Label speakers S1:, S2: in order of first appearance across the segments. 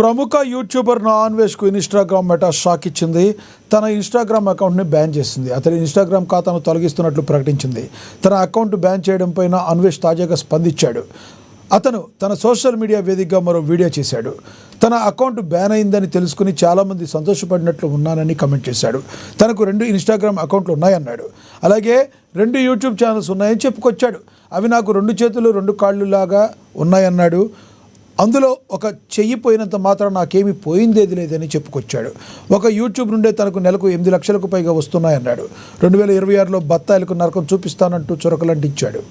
S1: ప్రముఖ యూట్యూబర్ నా అన్వేష్కు Instagram meta shock ఇచ్చింది. తన ఇన్స్టాగ్రామ్ అకౌంట్ని బ్యాన్ చేసింది. అతని ఇన్స్టాగ్రామ్ ఖాతాను తొలగిస్తున్నట్లు ప్రకటించింది. తన అకౌంట్ బ్యాన్ చేయడంపై నా అన్వేష్ తాజాగా స్పందించాడు. అతను తన సోషల్ మీడియా వేదికగా మరో వీడియో చేశాడు. తన అకౌంట్ బ్యాన్ అయిందని తెలుసుకుని చాలామంది సంతోషపడినట్లు ఉన్నానని కమెంట్ చేశాడు. తనకు 2 ఇన్స్టాగ్రామ్ అకౌంట్లు ఉన్నాయన్నాడు. అలాగే 2 యూట్యూబ్ ఛానల్స్ ఉన్నాయని చెప్పుకొచ్చాడు. అవి నాకు 2 చేతులు 2 కాళ్ళు లాగా ఉన్నాయన్నాడు. అందులో ఒక చెయ్యి పోయినంత మాత్రం నాకేమీ పోయిందేది లేదని చెప్పుకొచ్చాడు. ఒక యూట్యూబ్ నుండే తనకు నెలకు 8 లక్షలకు పైగా వస్తున్నాయన్నాడు. 2026లో బత్తాయిలకు నరకం చూపిస్తానంటూ చురకలంటించాడు.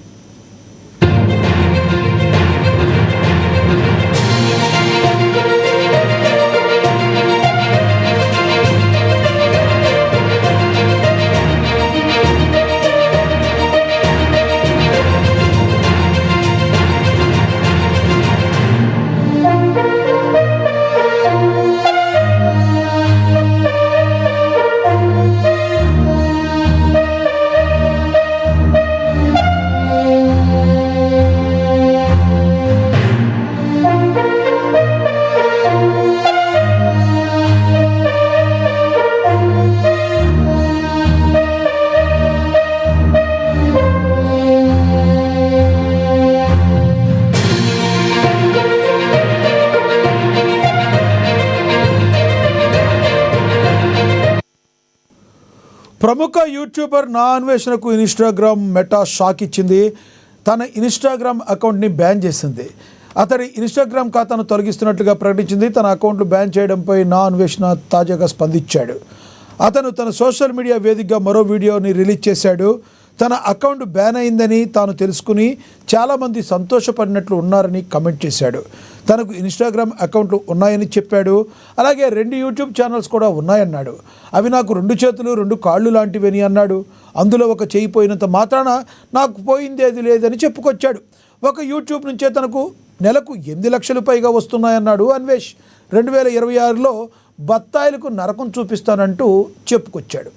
S1: ప్రముఖ యూట్యూబర్ నా అన్వేషణకు ఇన్స్టాగ్రామ్ మెటా షాక్ ఇచ్చింది. తన ఇన్స్టాగ్రామ్ అకౌంట్ని బ్యాన్ చేసింది. అతడి ఇన్స్టాగ్రామ్ ఖాతాను తొలగిస్తున్నట్లుగా ప్రకటించింది. తన అకౌంట్లు బ్యాన్ చేయడంపై నా అన్వేషణ తాజాగా స్పందించాడు. అతను తన సోషల్ మీడియా వేదికగా మరో వీడియోని రిలీజ్ చేశాడు. తన అకౌంట్ బ్యాన్ అయిందని తాను తెలుసుకుని చాలామంది సంతోషపడినట్లు ఉన్నారని కమెంట్ చేశాడు. తనకు ఇన్స్టాగ్రామ్ అకౌంట్లు ఉన్నాయని చెప్పాడు. అలాగే 2 యూట్యూబ్ ఛానల్స్ కూడా ఉన్నాయన్నాడు. అవి నాకు 2 చేతులు 2 కాళ్ళు లాంటివని అన్నాడు. అందులో ఒక చెయ్యి పోయినంత మాత్రాన నాకు పోయిందేది లేదని చెప్పుకొచ్చాడు. ఒక యూట్యూబ్ నుంచే తనకు నెలకు 8 లక్షలు పైగా వస్తున్నాయన్నాడు అన్వేష్. 2026లో బత్తాయిలకు నరకం చూపిస్తానంటూ చెప్పుకొచ్చాడు.